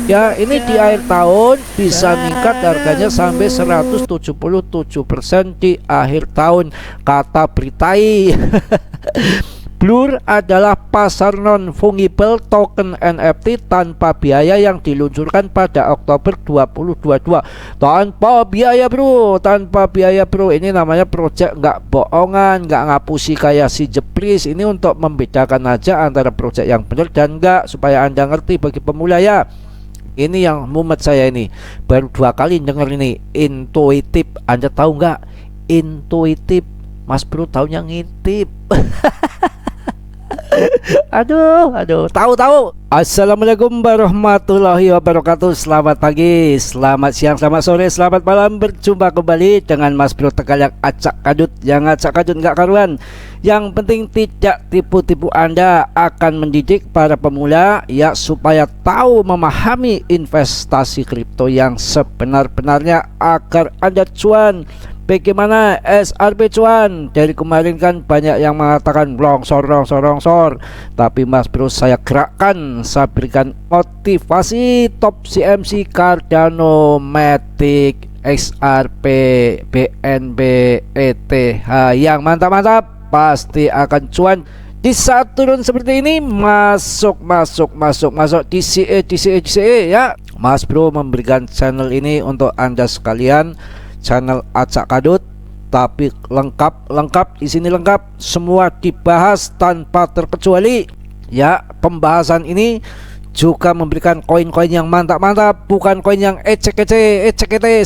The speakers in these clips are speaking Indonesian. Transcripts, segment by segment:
Ya, ini di akhir tahun bisa meningkat harganya sampai 177% di akhir tahun, kata Britai. Blur adalah pasar non-fungible token NFT tanpa biaya yang diluncurkan pada Oktober 2022. Tanpa biaya bro, tanpa biaya bro. Ini namanya project nggak bohongan, nggak ngapusi kayak si Jepris. Ini untuk membedakan aja antara project yang benar dan enggak, supaya Anda ngerti bagi pemula ya. Ini yang mumet saya ini, baru 2 kali denger ini, intuitif. Anda tahu nggak? Intuitif, Mas Bro tahunya ngintip. Aduh, tahu. Assalamualaikum warahmatullahi wabarakatuh. Selamat pagi, selamat siang, selamat sore, selamat malam. Berjumpa kembali dengan Mas Bro Tegal yang acak kadut, nggak karuan. Yang penting tidak tipu-tipu. Anda akan mendidik para pemula ya, supaya tahu memahami investasi kripto yang sebenar-benarnya agar Anda cuan. Bagaimana SRP cuan? Dari kemarin kan banyak yang mengatakan longsor, tapi Mas Bro saya gerakkan, saya berikan motivasi top CMC Cardano, Matic, XRP, BNB, ETH yang mantap-mantap, pasti akan cuan. Di saat turun seperti ini, masuk DCE ya. Mas Bro memberikan channel ini untuk Anda sekalian, channel acak kadut, tapi lengkap di sini, lengkap semua dibahas tanpa terkecuali ya. Pembahasan ini juga memberikan koin-koin yang mantap-mantap, bukan koin yang ecek-ecek,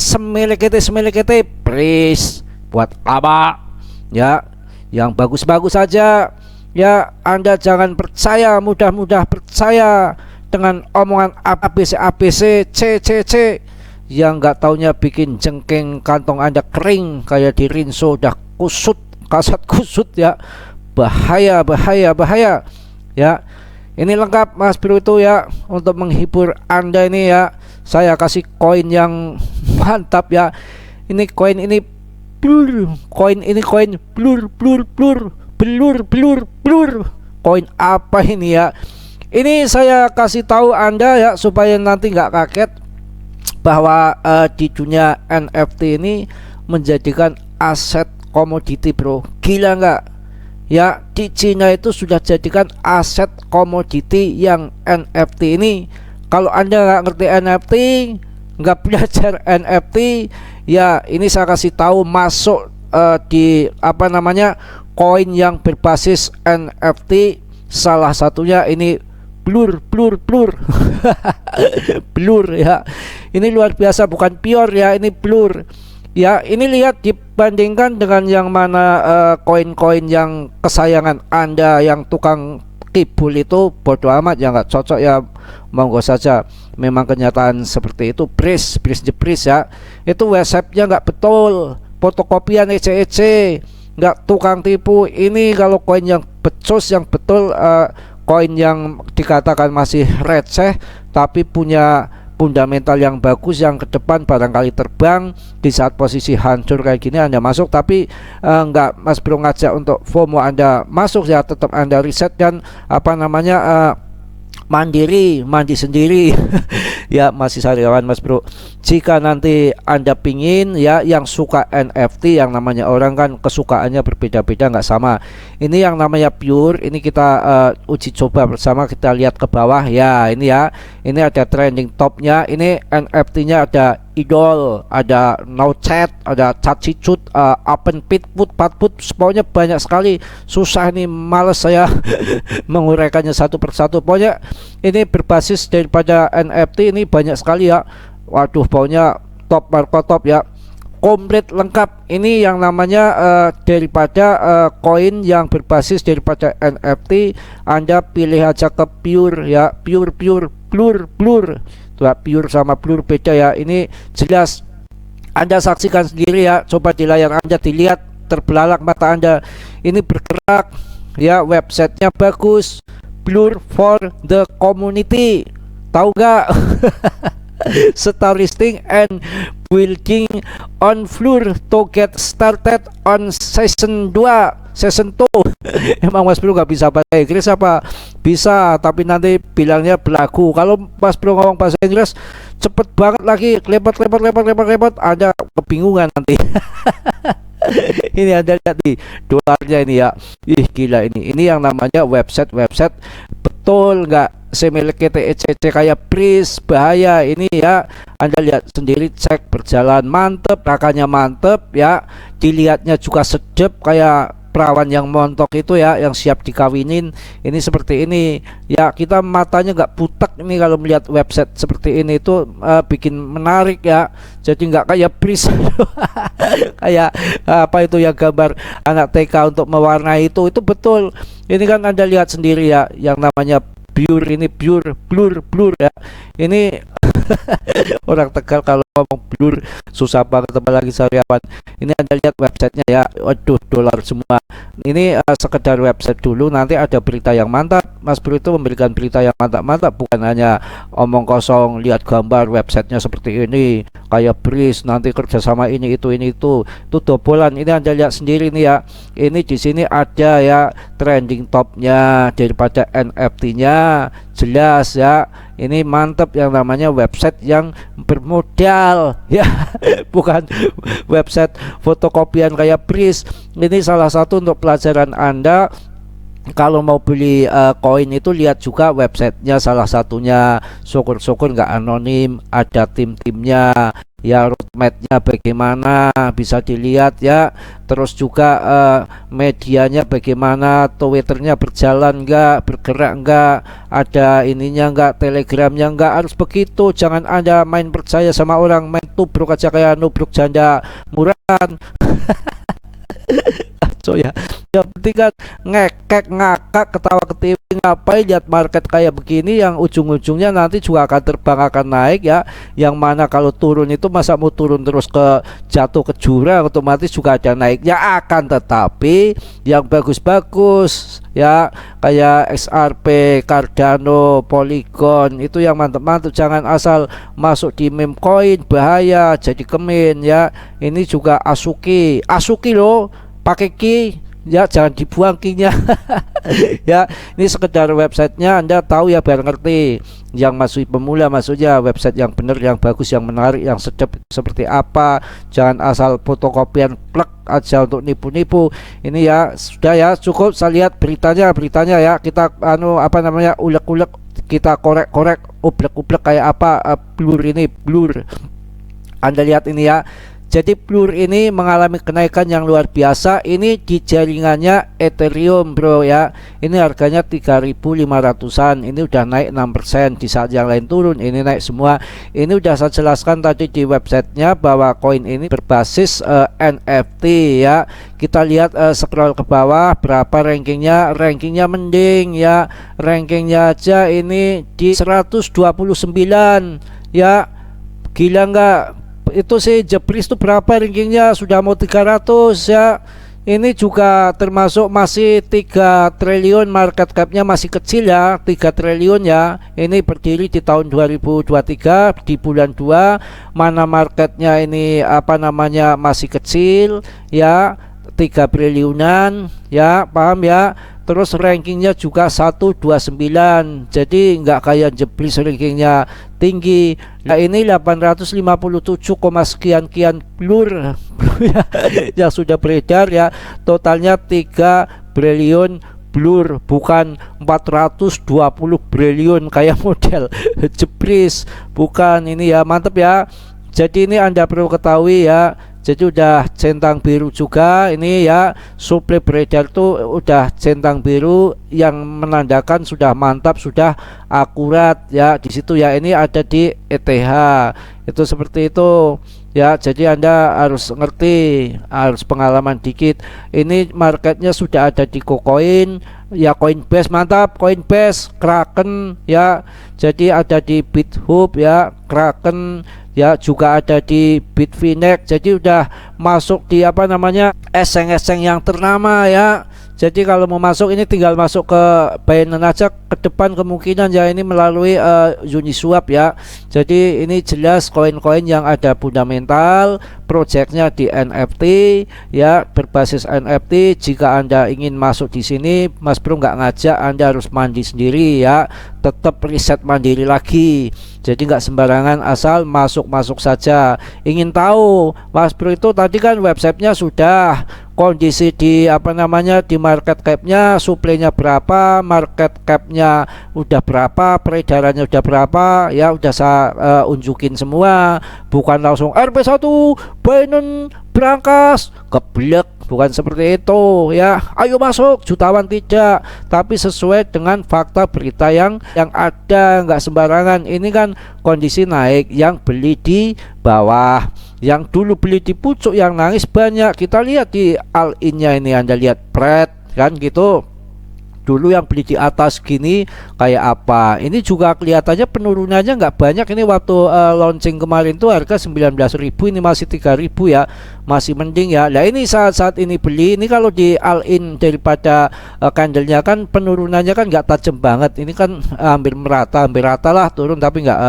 semelek-ete, please, buat apa ya, yang bagus-bagus saja ya. Anda jangan percaya, mudah percaya dengan omongan ABC, C yang nggak taunya bikin jengking kantong Anda kering kayak di rinso udah kasat kusut ya. Bahaya ya. Ini lengkap Mas Bro itu ya, untuk menghibur Anda ini ya. Saya kasih koin yang mantap ya. Ini koin ini blur, koin blur. Koin apa ini ya? Ini saya kasih tahu Anda ya, supaya nanti nggak kaget bahwa di dunia NFT ini menjadikan aset komoditi bro. Gila nggak ya? Di Cina itu sudah jadikan aset komoditi yang NFT ini. Kalau Anda nggak ngerti NFT, nggak belajar NFT ya, ini saya kasih tahu, masuk di apa namanya, koin yang berbasis NFT. Salah satunya ini blur blur ya. Ini luar biasa, bukan pure ya, ini blur ya. Ini lihat, dibandingkan dengan yang mana koin-koin yang kesayangan Anda yang tukang kibul itu, bodoh amat ya, nggak cocok ya, monggo saja. Memang kenyataan seperti itu, bris jepris ya. Itu websitenya nggak betul, fotokopian ece, nggak, tukang tipu. Ini kalau koin yang becus, yang betul, koin yang dikatakan masih receh tapi punya fundamental yang bagus, yang ke depan barangkali terbang. Di saat posisi hancur kayak gini Anda masuk, tapi enggak, Mas Bro ngajak untuk FOMO Anda masuk ya, tetap Anda riset dan apa namanya, mandi sendiri ya, masih sariawan Mas Bro. Jika nanti Anda pingin ya, yang suka NFT, yang namanya orang kan kesukaannya berbeda-beda, nggak sama. Ini yang namanya pure, ini kita uji coba bersama. Kita lihat ke bawah ya, ini ya, ini ada trending topnya. Ini NFT-nya ada Idol, ada No Chat, ada Cacicut, Open Pit, Patput, pokoknya banyak sekali. Susah ini, males saya menguraikannya satu persatu. Pokoknya ini berbasis daripada NFT, ini banyak sekali ya. Waduh, pokoknya top marko top ya, komplit lengkap. Ini yang namanya daripada koin yang berbasis daripada NFT. Anda pilih aja ke pure ya, pure blur. Tuh, pure sama blur beda ya. Ini jelas, Anda saksikan sendiri ya. Coba di layar Anda dilihat, terbelalak mata Anda. Ini bergerak ya, websitenya bagus. Blur for the community, tahu nggak? Start listing and building on Blur to get started on season 2 saya sentuh. Emang Mas Bro nggak bisa bahasa Inggris apa? Bisa, tapi nanti bilangnya belagu. Kalau Mas Bro ngomong bahasa Inggris cepet banget lagi, lepot, ada kebingungan nanti. Ini Anda lihat nih dolarnya ini ya. Ih gila ini yang namanya website betul nggak semiliki TECC kayak Breeze, bahaya ini ya. Anda lihat sendiri, cek berjalan mantep, rakanya mantep ya, dilihatnya juga sedep kayak perawan yang montok itu ya, yang siap dikawinin. Ini seperti ini ya, kita matanya nggak butek ini kalau melihat website seperti ini, itu bikin menarik ya. Jadi nggak kayak Breeze kayak apa itu yang gambar anak TK untuk mewarnai itu betul. Ini kan Anda lihat sendiri ya, yang namanya blur ini blur ya. Ini orang Tegal kalau ngomong blur susah banget, apalagi sariawan. Ini Anda lihat websitenya ya, waduh dolar semua. Ini sekedar website dulu, nanti ada berita yang mantap. Mas Bro itu memberikan berita yang mantap-mantap, bukan hanya omong kosong. Lihat gambar websitenya seperti ini, kayak Breeze, nanti kerjasama ini itu dobolan. Ini Anda lihat sendiri nih ya. Ini di sini ada ya trending topnya daripada NFT-nya, jelas ya. Ini mantap, yang namanya website yang bermodal ya, bukan website fotokopian kayak Breeze. Ini salah satu untuk pelajaran Anda. Kalau mau beli koin itu lihat juga websitenya, salah satunya. Syukur-syukur nggak anonim, ada tim-timnya ya, roadmapnya bagaimana bisa dilihat ya. Terus juga medianya bagaimana, Twitternya berjalan nggak, bergerak nggak, ada ininya nggak, telegramnya nggak. Harus begitu, jangan Anda main percaya sama orang, main tubruk aja kayak nubruk janda murahan. So ya, yang penting kan ngekek, ngakak, ketawa ketiwi, ngapain lihat market kayak begini yang ujung-ujungnya nanti juga akan terbang, akan naik ya. Yang mana kalau turun itu masa mau turun terus ke jatuh ke jurang, otomatis juga ada naiknya. Akan tetapi yang bagus-bagus ya, kayak XRP, Cardano, Polygon, itu yang mantap-mantap. Jangan asal masuk di meme coin, bahaya jadi kemin ya. Ini juga Asuki loh, pakai key ya, jangan dibuang key-nya. Ya, ini sekedar websitenya Anda tahu ya, biar ngerti. Yang masih pemula maksudnya website yang benar, yang bagus, yang menarik, yang sedap seperti apa. Jangan asal fotokopian plek aja untuk nipu-nipu. Ini ya sudah ya, cukup. Saya lihat beritanya ya, kita ulek-ulek, kita korek-korek, ublek-ublek kayak apa blur. Anda lihat ini ya. Jadi Blur ini mengalami kenaikan yang luar biasa. Ini di jaringannya Ethereum bro ya. Ini harganya 3.500-an. Ini udah naik 6%. Di saat yang lain turun, ini naik semua. Ini udah saya jelaskan tadi di websitenya bahwa koin ini berbasis NFT ya. Kita lihat scroll ke bawah berapa rankingnya. Rankingnya mending ya. Rankingnya aja ini di 129 ya. Gila nggak? Itu sih Jepris itu berapa rankingnya, sudah mau 300 ya. Ini juga termasuk masih 3 triliun market capnya, masih kecil ya, 3 triliun ya. Ini berdiri di tahun 2023 di bulan 2, mana marketnya ini masih kecil ya, 3 triliunan ya, paham ya. Terus rankingnya juga 129, jadi nggak kayak Jepris rankingnya tinggi. Nah ini 857, sekian Blur yang sudah beredar ya. Totalnya 3 triliun Blur, bukan 420 triliun kayak model Jepris, bukan. Ini ya, mantep ya. Jadi ini Anda perlu ketahui ya. Jadi udah centang biru juga ini ya, suplai beredar tuh udah centang biru yang menandakan sudah mantap, sudah akurat ya. Di situ ya, ini ada di ETH itu seperti itu ya. Jadi Anda harus ngerti, harus pengalaman dikit. Ini marketnya sudah ada di KuCoin ya, Coinbase, mantap, Coinbase, Kraken ya. Jadi ada di BitHub ya, Kraken ya, juga ada di Bitfinex. Jadi udah masuk di eseng-eseng yang ternama ya. Jadi kalau mau masuk ini tinggal masuk ke Binance aja, ke depan kemungkinan ya ini melalui Uniswap ya. Jadi ini jelas koin-koin yang ada fundamental, projectnya di NFT ya, berbasis NFT. Jika Anda ingin masuk di sini, Mas Bro nggak ngajak, Anda harus mandi sendiri ya, tetap riset mandiri lagi. Jadi nggak sembarangan asal masuk saja. Ingin tahu Mas Bro itu tadi kan websitenya sudah, kondisi di apa namanya di market capnya, suplainya berapa, market capnya udah berapa, peredarannya udah berapa ya, udah saya unjukin semua. Bukan langsung RP1 Binance berangkas keblek, bukan seperti itu ya, ayo masuk jutawan, tidak, tapi sesuai dengan fakta berita yang ada, nggak sembarangan. Ini kan kondisi naik, yang beli di bawah, yang dulu beli di pucuk, yang nangis banyak. Kita lihat di all-in-nya ini, Anda lihat Pret kan gitu, dulu yang beli di atas gini kayak apa. Ini juga kelihatannya penurunannya nggak banyak. Ini waktu launching kemarin tuh harga 19.000, ini masih 3.000 ya, masih mending ya. Nah ini saat ini beli, ini kalau di all-in daripada candlenya kan penurunannya kan nggak tajam banget. Ini kan hampir rata lah turun, tapi nggak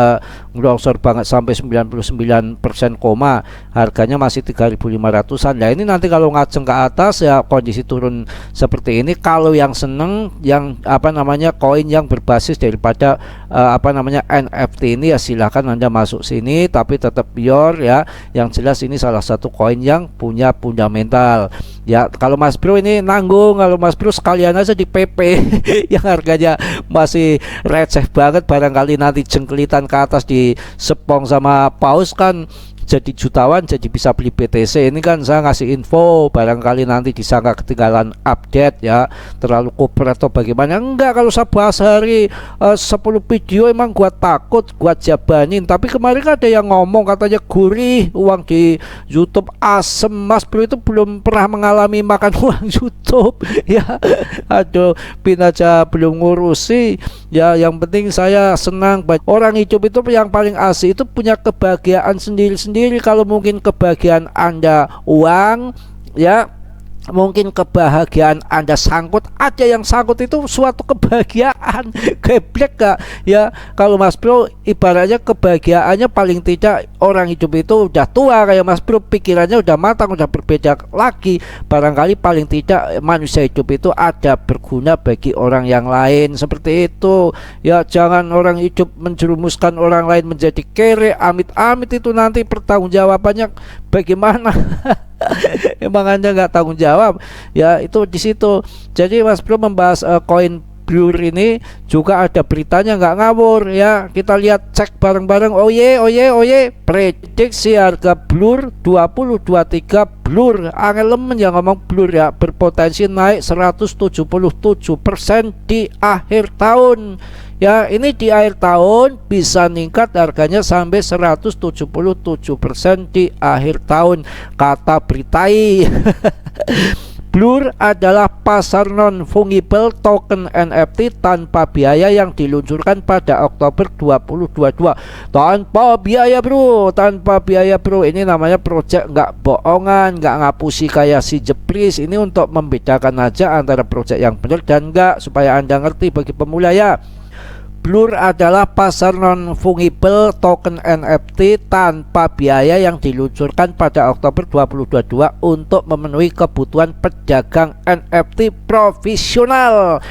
ngelongsor banget sampai 99% koma. Harganya masih 3.500-an. Nah ini nanti kalau ngaceng ke atas ya kondisi turun seperti ini. Kalau yang seneng yang apa namanya koin yang berbasis daripada apa namanya NFT ini ya silahkan Anda masuk sini, tapi tetap pure ya. Yang jelas ini salah satu koin yang punya fundamental ya. Kalau Mas Bro ini nanggung, kalau Mas Bro sekalian aja di PP yang harganya masih receh banget, barangkali nanti jengkelitan ke atas di sepong sama paus kan jadi jutawan, jadi bisa beli BTC. Ini kan saya ngasih info, barangkali nanti disangka ketinggalan update ya, terlalu koper atau bagaimana. Enggak, kalau saya bahas hari 10 video emang gua takut, gua jabanin. Tapi kemarin kan ada yang ngomong katanya gurih uang di YouTube, asem. Mas Bro itu belum pernah mengalami makan uang YouTube ya. Aduh, pin aja belum ngurusi ya. Yang penting saya senang. Orang hidup itu yang paling asik itu punya kebahagiaan sendiri-sendiri. Kalau mungkin kebahagiaan Anda uang ya, mungkin kebahagiaan Anda sangkut, ada yang sangkut itu suatu kebahagiaan geblek gak ya. Kalau Mas Bro ibaratnya kebahagiaannya paling tidak orang hidup itu udah tua kayak Mas Bro, pikirannya udah matang, udah berbeda lagi. Barangkali paling tidak manusia hidup itu ada berguna bagi orang yang lain, seperti itu ya. Jangan orang hidup menjerumuskan orang lain menjadi kere, amit-amit itu nanti pertanggungjawabannya bagaimana? Emang Anda nggak tanggung jawab ya, itu di situ. Jadi Mas Bro membahas koin Blur ini juga ada beritanya, nggak ngawur ya. Kita lihat, cek bareng-bareng. Oye prediksi harga Blur 2023 Blur, angelemen yang ngomong Blur ya, berpotensi naik 177% di akhir tahun ya. Ini di akhir tahun bisa ningkat harganya sampai 177% di akhir tahun, kata Britai. Blur adalah pasar non-fungible token NFT tanpa biaya yang diluncurkan pada Oktober 2022. Tanpa biaya bro, tanpa biaya bro. Ini namanya project nggak bohongan, nggak ngapusi kayak si Jepris. Ini untuk membedakan aja antara project yang benar dan enggak, supaya Anda ngerti bagi pemula ya. Blur adalah pasar non-fungible token NFT tanpa biaya yang diluncurkan pada Oktober 2022 untuk memenuhi kebutuhan pedagang NFT profesional.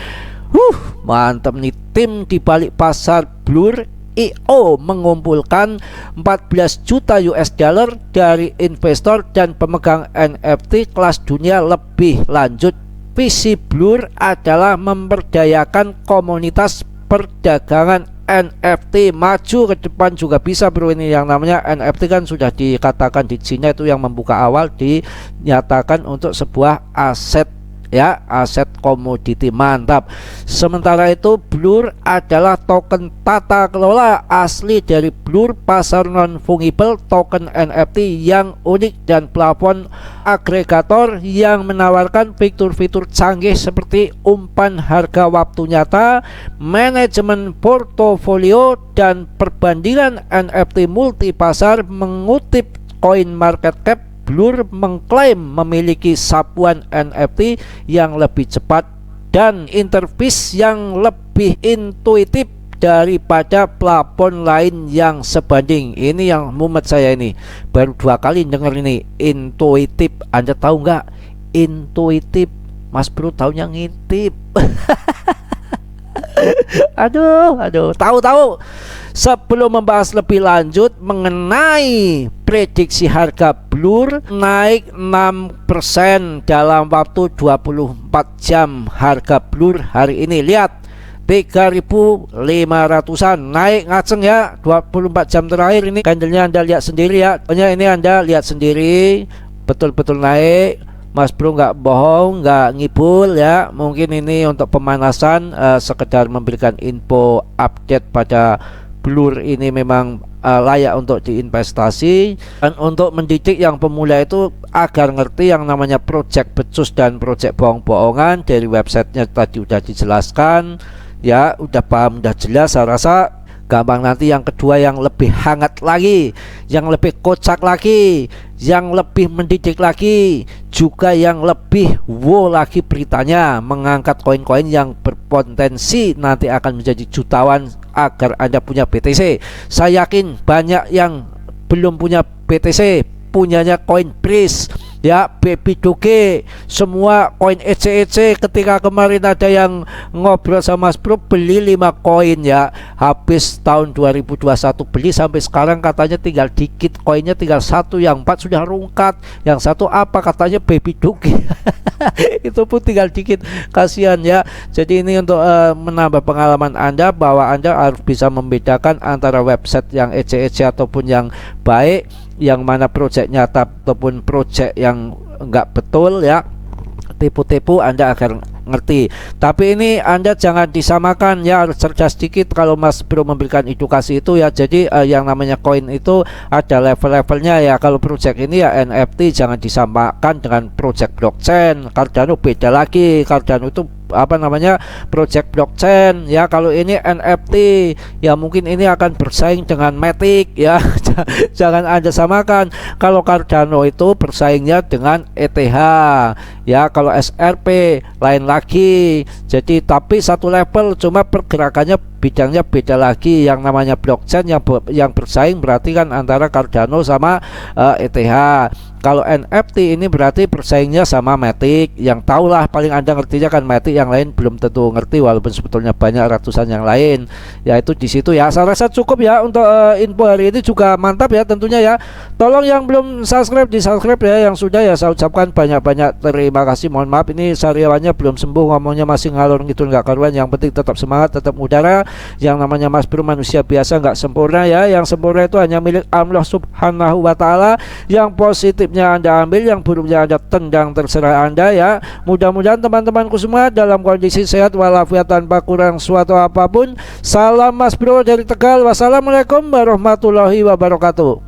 Mantap nih, tim di balik pasar Blur IO mengumpulkan 14 juta US dollar dari investor dan pemegang NFT kelas dunia. Lebih lanjut, visi Blur adalah memberdayakan komunitas perdagangan NFT maju ke depan juga bisa bro. Ini yang namanya NFT kan sudah dikatakan di Cina itu yang membuka awal, dinyatakan untuk sebuah aset ya, aset komoditi, mantap. Sementara itu Blur adalah token tata kelola asli dari Blur, pasar non fungible token NFT yang unik dan plafon agregator yang menawarkan fitur-fitur canggih seperti umpan harga waktu nyata, manajemen portofolio, dan perbandingan NFT multi pasar. Mengutip CoinMarketCap, Blur mengklaim memiliki sapuan NFT yang lebih cepat dan interface yang lebih intuitif daripada plafon lain yang sebanding. Ini yang mumet saya ini, baru 2 kali denger ini, intuitif. Anda tahu nggak intuitif? Mas Bro tahunya ngintip. Aduh, tahu. Sebelum membahas lebih lanjut mengenai prediksi harga Blur naik 6% dalam waktu 24 jam, harga Blur hari ini lihat 3.500-an naik ngaceng ya. 24 jam terakhir ini candlenya Anda lihat sendiri ya. Pokoknya ini Anda lihat sendiri, betul-betul naik. Mas Bro nggak bohong, nggak ngibul ya. Mungkin ini untuk pemanasan, sekedar memberikan info update pada Blur ini memang layak untuk diinvestasi. Dan untuk mendidik yang pemula itu agar ngerti yang namanya project becus dan project bohong-bohongan, dari websitenya tadi udah dijelaskan ya, udah paham, udah jelas. Saya rasa gampang. Nanti yang kedua yang lebih hangat lagi, yang lebih kocak lagi, yang lebih mendidik lagi, juga yang lebih wow lagi beritanya, mengangkat koin-koin yang berpotensi nanti akan menjadi jutawan agar Anda punya BTC. Saya yakin banyak yang belum punya BTC, punyanya koin Breeze ya, Baby Doge, semua koin EC. Ketika kemarin ada yang ngobrol sama Mas Bro, beli 5 koin ya, habis tahun 2021 beli, sampai sekarang katanya tinggal dikit koinnya, tinggal 1, yang 4 sudah rungkat, yang 1 apa katanya Baby Doge. Itu pun tinggal dikit, kasihan ya. Jadi ini untuk menambah pengalaman Anda, bahwa Anda harus bisa membedakan antara website yang EC ataupun yang baik, yang mana project nyata ataupun project yang enggak betul ya, tipu-tipu, Anda akan ngerti. Tapi ini Anda jangan disamakan ya, harus cerdas sedikit kalau Mas Bro memberikan edukasi itu ya. Jadi yang namanya koin itu ada level-levelnya ya. Kalau project ini ya NFT, jangan disamakan dengan project blockchain. Cardano beda lagi. Cardano itu apa namanya, project blockchain ya. Kalau ini NFT ya, mungkin ini akan bersaing dengan Matic ya. Jangan Anda samakan. Kalau Cardano itu bersaingnya dengan ETH ya. Kalau SRP lain lagi. Jadi tapi satu level, cuma pergerakannya bidangnya beda lagi. Yang namanya blockchain yang bersaing berarti kan antara Cardano sama ETH. Kalau NFT ini berarti bersaingnya sama Matic. Yang tahulah paling Anda ngertinya kan Matic, yang lain belum tentu ngerti, walaupun sebetulnya banyak ratusan yang lain. Ya itu di situ ya. Saya rasa cukup ya untuk info hari ini, juga mantap ya tentunya ya. Tolong yang belum subscribe di subscribe ya, yang sudah ya saya ucapkan banyak-banyak terima kasih. Mohon maaf ini sariawannya belum sembuh, ngomongnya masih ngalor ngidul nggak karuan. Yang penting tetap semangat, tetap udara. Yang namanya Mas Bro manusia biasa, nggak sempurna ya. Yang sempurna itu hanya milik Allah Subhanahu wa Ta'ala. Yang positifnya Anda ambil, yang buruknya Anda tendang, terserah Anda ya. Mudah-mudahan teman-temanku semua dalam kondisi sehat walafiat tanpa kurang suatu apapun. Salam Mas Bro dari Tegal. Wassalamualaikum warahmatullahi wabarakatuh.